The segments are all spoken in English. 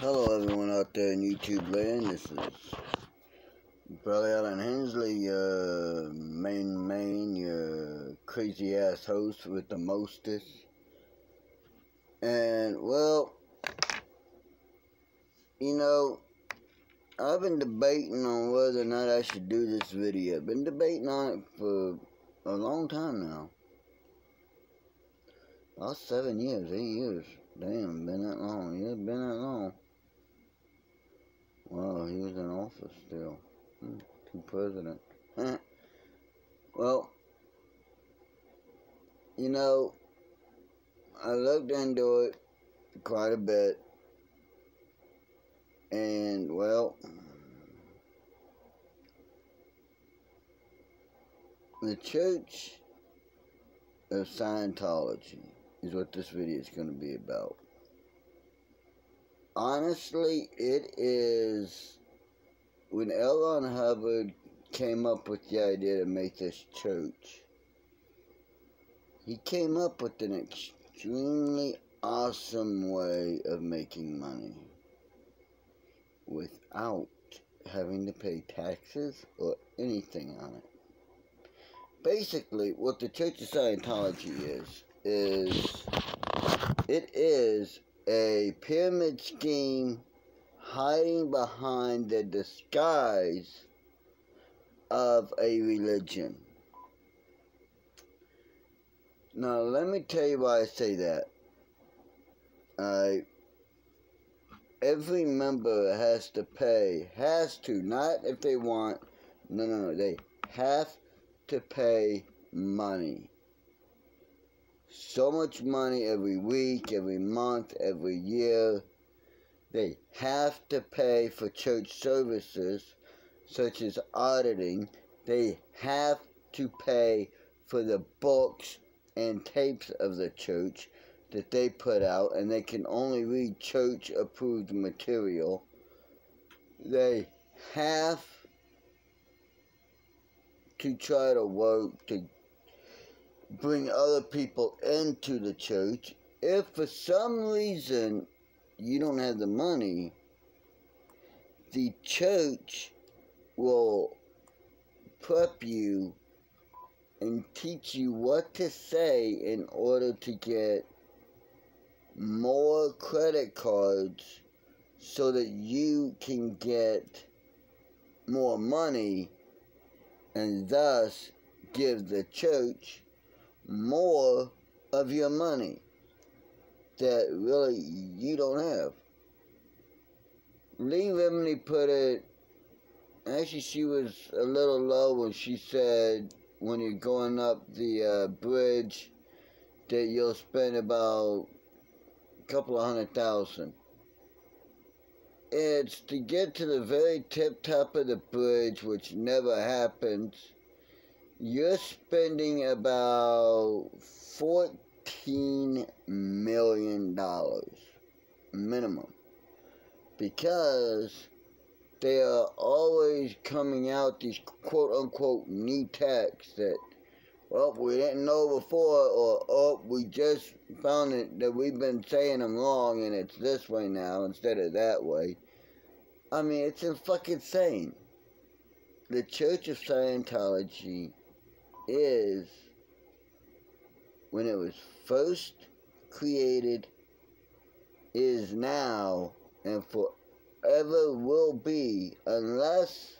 Hello everyone out there in YouTube land. This is Brother Alan Hensley, your your crazy ass host with the mostest. And well, I've been debating on whether or not I should do this video. I've been debating on it for a long time now. About 7 years, 8 years. Damn, been that long. Yeah, been that long. Wow, he was in office still. Two presidents. Well, I looked into it quite a bit. And, well, the Church of Scienctology is what this video is going to be about. Honestly, it is, when L. Ron Hubbard came up with the idea to make this church, he came up with an extremely awesome way of making money without having to pay taxes or anything on it. Basically, what the Church of Scientology is it is a pyramid scheme hiding behind the disguise of a religion. Now, let me tell you why I say that. Every member has to pay, not if they want, no, they have to pay money. So much money every week, every month, every year. They have to pay for church services, such as auditing. They have to pay for the books and tapes of the church that they put out, and they can only read church-approved material. They have to try to work to bring other people into the church. If for some reason you don't have the money, the church will prep you and teach you what to say in order to get more credit cards so that you can get more money and thus give the church more of your money that really you don't have. Lee Remini put it, actually she was a little low when she said when you're going up the bridge that you'll spend about a couple of $100,000. It's to get to the very tip top of the bridge, which never happens. You're spending about $14 million minimum, because they are always coming out these quote-unquote new texts that, well, we didn't know before, or, oh, we just found it that we've been saying them wrong and it's this way now instead of that way. I mean, it's fucking insane. The Church of Scientology is, when it was first created, is now, and forever will be, unless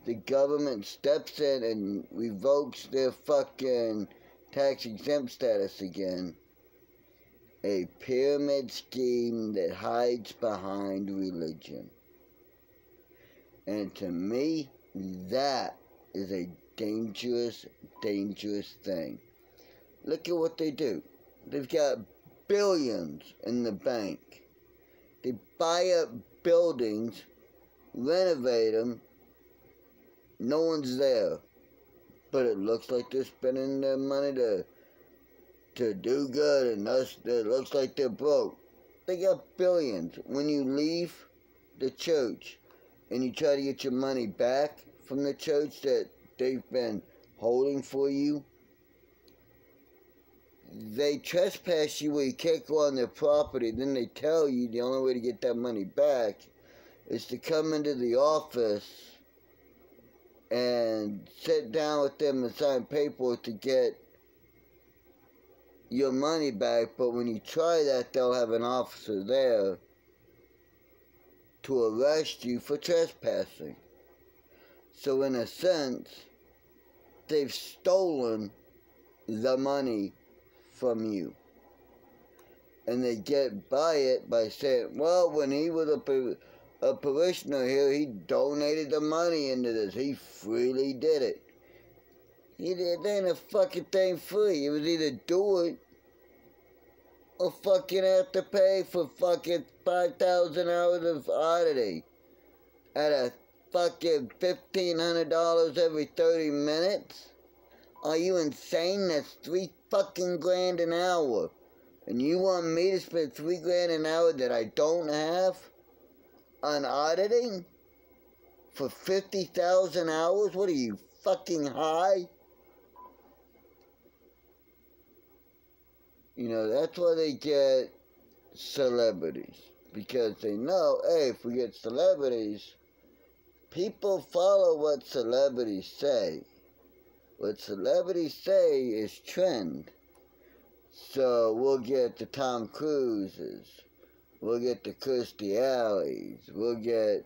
the government steps in and revokes their fucking tax-exempt status again, a pyramid scheme that hides behind religion. And to me, that is a dangerous, dangerous thing. Look at what they do. They've got billions in the bank. They buy up buildings, renovate them. No one's there. But it looks like they're spending their money to do good, and it looks like they're broke. They got billions. When you leave the church and you try to get your money back from the church that they've been holding for you, they trespass you where you can't go on their property. Then they tell you the only way to get that money back is to come into the office and sit down with them and sign paperwork to get your money back. But when you try that, they'll have an officer there to arrest you for trespassing. So in a sense, they've stolen the money from you. And they get by it by saying, well, when he was a parishioner here, he donated the money into this. He freely did it. It ain't a fucking thing free. It was either do it or fucking have to pay for fucking 5,000 hours of auditing at a fucking $1,500 every 30 minutes. Are you insane? That's $3 fucking grand an hour. And you want me to spend $3 grand an hour that I don't have on auditing for 50,000 hours? What are you, fucking high? You know, that's why they get celebrities. Because they know, hey, if we get celebrities, people follow what celebrities say. What celebrities say is trend. So we'll get the Tom Cruises. We'll get the Kirstie Allies. We'll get,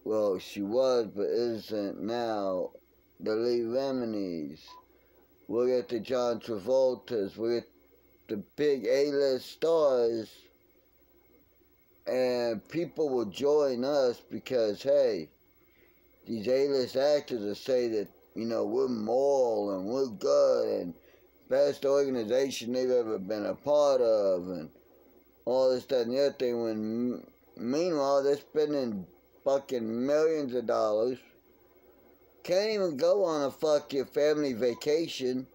well, she was but isn't now, the Lee Reminies. We'll get the John Travoltas. We'll get the big A-list stars. And people will join us because, hey, these A-list actors will say that, you know, we're moral and we're good and best organization they've ever been a part of and all this, that, and the other thing, when meanwhile they're spending fucking millions of dollars. Can't even go on a fucking family vacation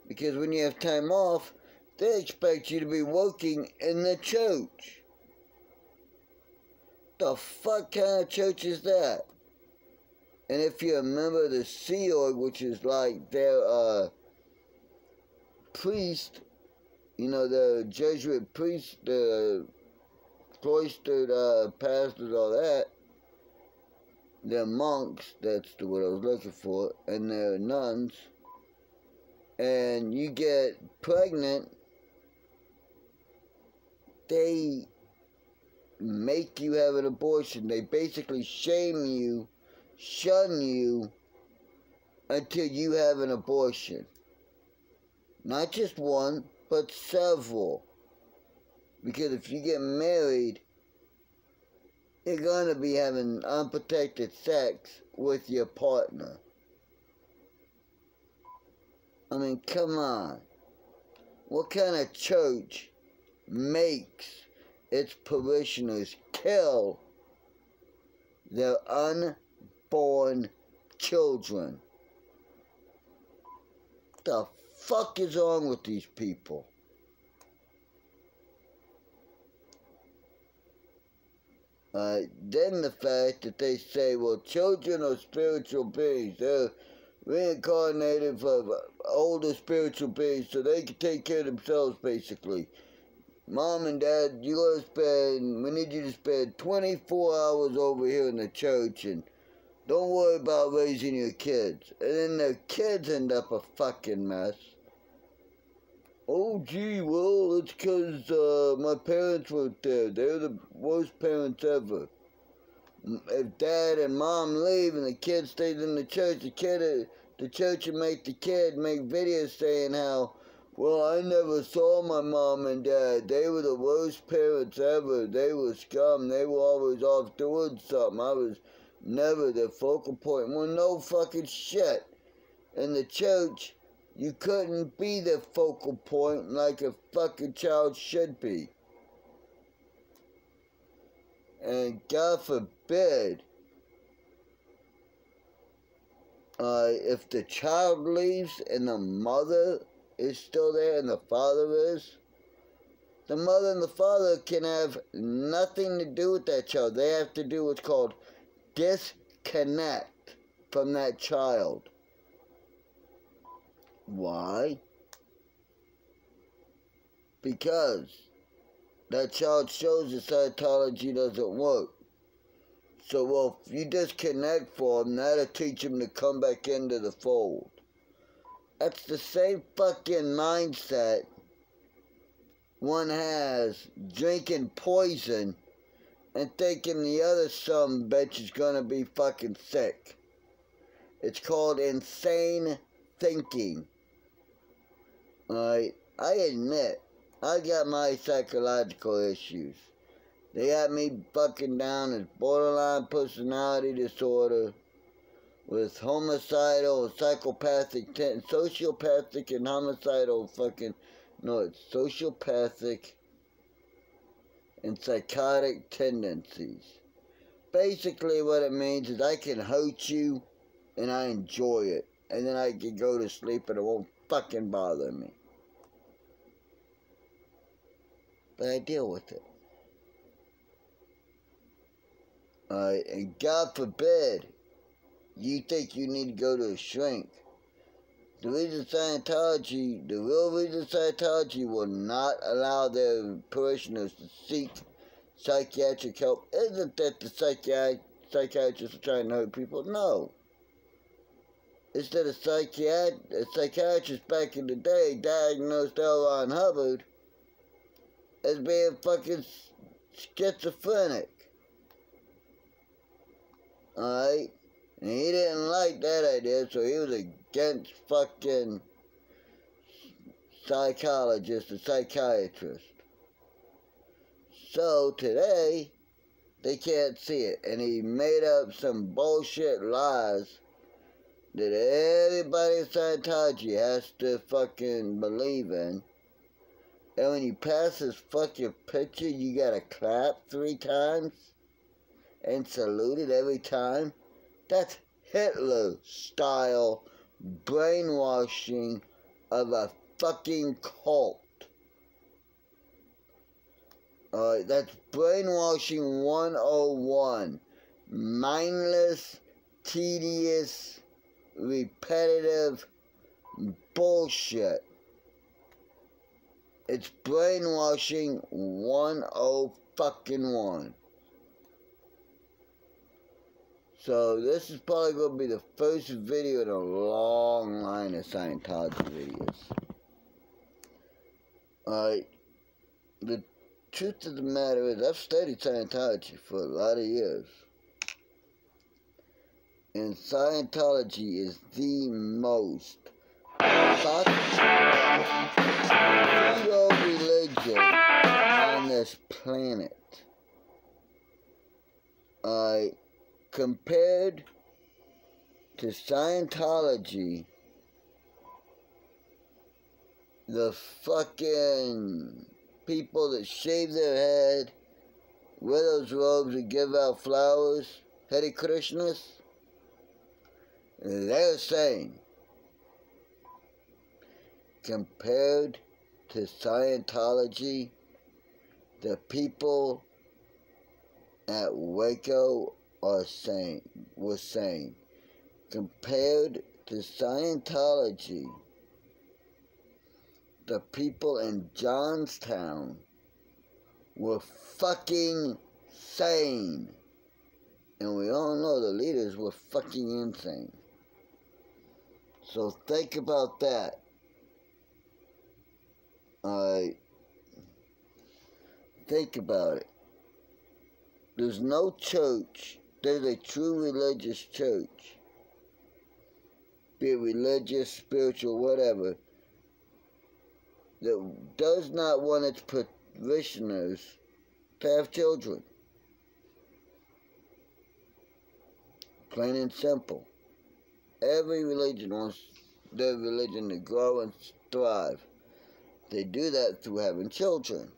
because when you have time off, they expect you to be working in the church. The fuck kind of church is that? And if you're a member of the Sea Org, which is like their priest, you know, the Jesuit priest, the cloistered pastors, all that, they're monks, that's the word I was looking for, and they're nuns, and you get pregnant, they make you have an abortion. They basically shame you, shun you, until you have an abortion. Not just one, but several. Because if you get married, you're going to be having unprotected sex with your partner. I mean, come on. What kind of church makes its parishioners kill their unborn children? What the fuck is wrong with these people? Then the fact that they say, well, children are spiritual beings. They're reincarnated from older spiritual beings so they can take care of themselves, basically. Mom and Dad, we need you to spend 24 hours over here in the church and don't worry about raising your kids. And then their kids end up a fucking mess. Oh, gee, well, it's because my parents weren't there. They're the worst parents ever. If Dad and Mom leave and the kid stays in the church, the church will make the kid make videos saying how, well, I never saw my Mom and Dad. They were the worst parents ever. They were scum. They were always off doing something. I was never the focal point. Well, no fucking shit. In the church, you couldn't be the focal point like a fucking child should be. And God forbid, if the child leaves and the mother is still there and the father is, the mother and the father can have nothing to do with that child. They have to do what's called disconnect from that child. Why? because that child shows that Scientology doesn't work. So, well, if you disconnect for them, that'll teach them to come back into the fold. That's the same fucking mindset one has drinking poison and thinking the other some bitch is gonna be fucking sick. It's called insane thinking. Alright, I admit, I got my psychological issues. They got me fucking down as borderline personality disorder with homicidal, psychopathic, sociopathic and homicidal fucking, no, it's sociopathic and psychotic tendencies. Basically what it means is I can hurt you and I enjoy it. And then I can go to sleep and it won't fucking bother me. But I deal with it. Alright, and God forbid you think you need to go to a shrink. The real reason Scientology will not allow their parishioners to seek psychiatric help isn't that the psychiatrists are trying to hurt people. No. It's that a psychiatrist back in the day diagnosed L. Ron Hubbard as being fucking schizophrenic. Alright? And he didn't like that idea, so he was against fucking psychologists and psychiatrists. So today, they can't see it. And he made up some bullshit lies that everybody in Scientology has to fucking believe in. And when you pass this fucking picture, you gotta clap 3 times and salute it every time. That's Hitler-style brainwashing of a fucking cult. Alright, that's brainwashing 101. Mindless, tedious, repetitive bullshit. It's brainwashing 101. So this is probably going to be the first video in a long line of Scientology videos. Alright, the truth of the matter is I've studied Scientology for a lot of years. And Scientology is the most pseudo-religion on this planet. Alright. Compared to Scientology, the fucking people that shave their head, wear those robes and give out flowers, Hare Krishnas, they're sane. Compared to Scientology, the people at Waco were sane. Compared to Scientology, the people in Johnstown were fucking sane. And we all know the leaders were fucking insane. So think about that. Alright. Think about it. There's no church that is a true religious church, be it religious, spiritual, whatever, that does not want its parishioners to have children. Plain and simple. Every religion wants their religion to grow and thrive. They do that through having children.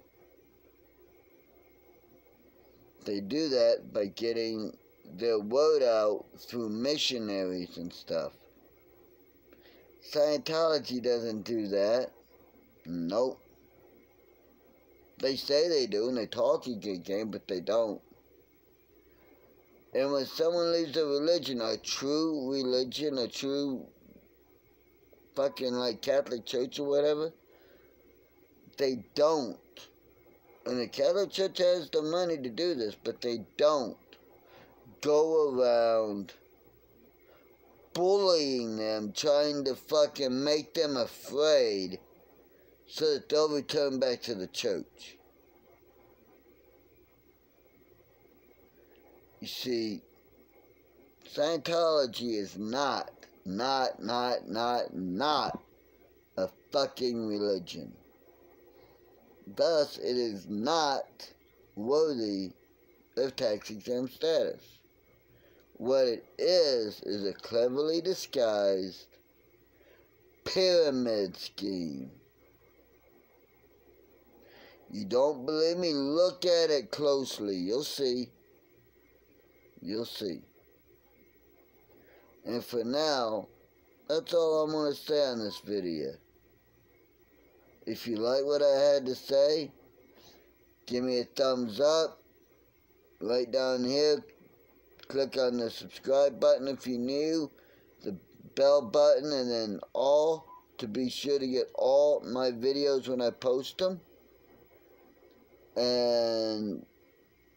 They do that by getting their word out through missionaries and stuff. Scientology doesn't do that. Nope. They say they do, and they talk a good game, but they don't. And when someone leaves a religion, a true religion, a true fucking like Catholic Church or whatever, they don't. And the Catholic Church has the money to do this, but they don't go around bullying them, trying to fucking make them afraid so that they'll return back to the church. You see, Scienctology is not a fucking religion. Thus, it is not worthy of tax-exempt status. What it is a cleverly disguised pyramid scheme. You don't believe me? Look at it closely. You'll see. You'll see. And for now, that's all I'm going to say on this video. If you like what I had to say, give me a thumbs up. Right down here, click on the subscribe button if you're new, the bell button, and then all to be sure to get all my videos when I post them. And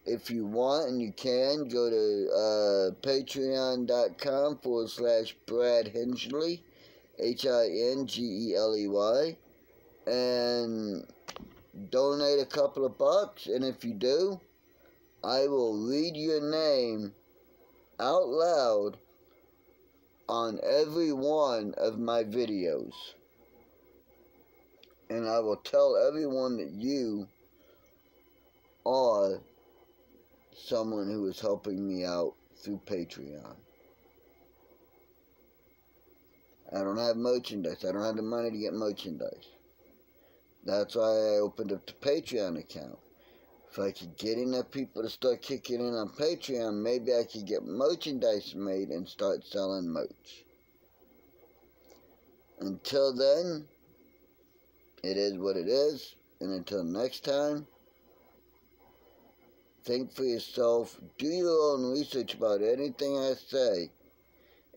if you want and you can, go to patreon.com/Brad Hingeley, Hingeley, and donate a couple of bucks. And if you do, I will read your name out loud on every one of my videos. And I will tell everyone that you are someone who is helping me out through Patreon. I don't have merchandise. I don't have the money to get merchandise. That's why I opened up the Patreon account. If I could get enough people to start kicking in on Patreon, maybe I could get merchandise made and start selling merch. Until then, it is what it is. And until next time, think for yourself. Do your own research about anything I say.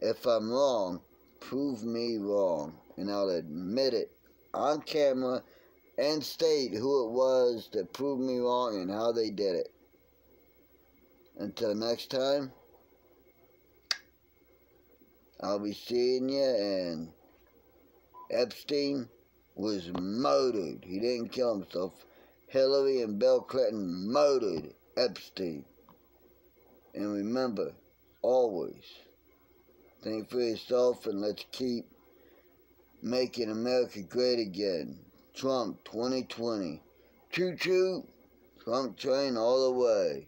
If I'm wrong, prove me wrong. And I'll admit it on camera and state who it was that proved me wrong and how they did it. Until next time, I'll be seeing you. And Epstein was murdered. He didn't kill himself. Hillary and Bill Clinton murdered Epstein. And remember, always, think for yourself, and let's keep making America great again. Trump 2020. Choo-choo, Trump train all the way.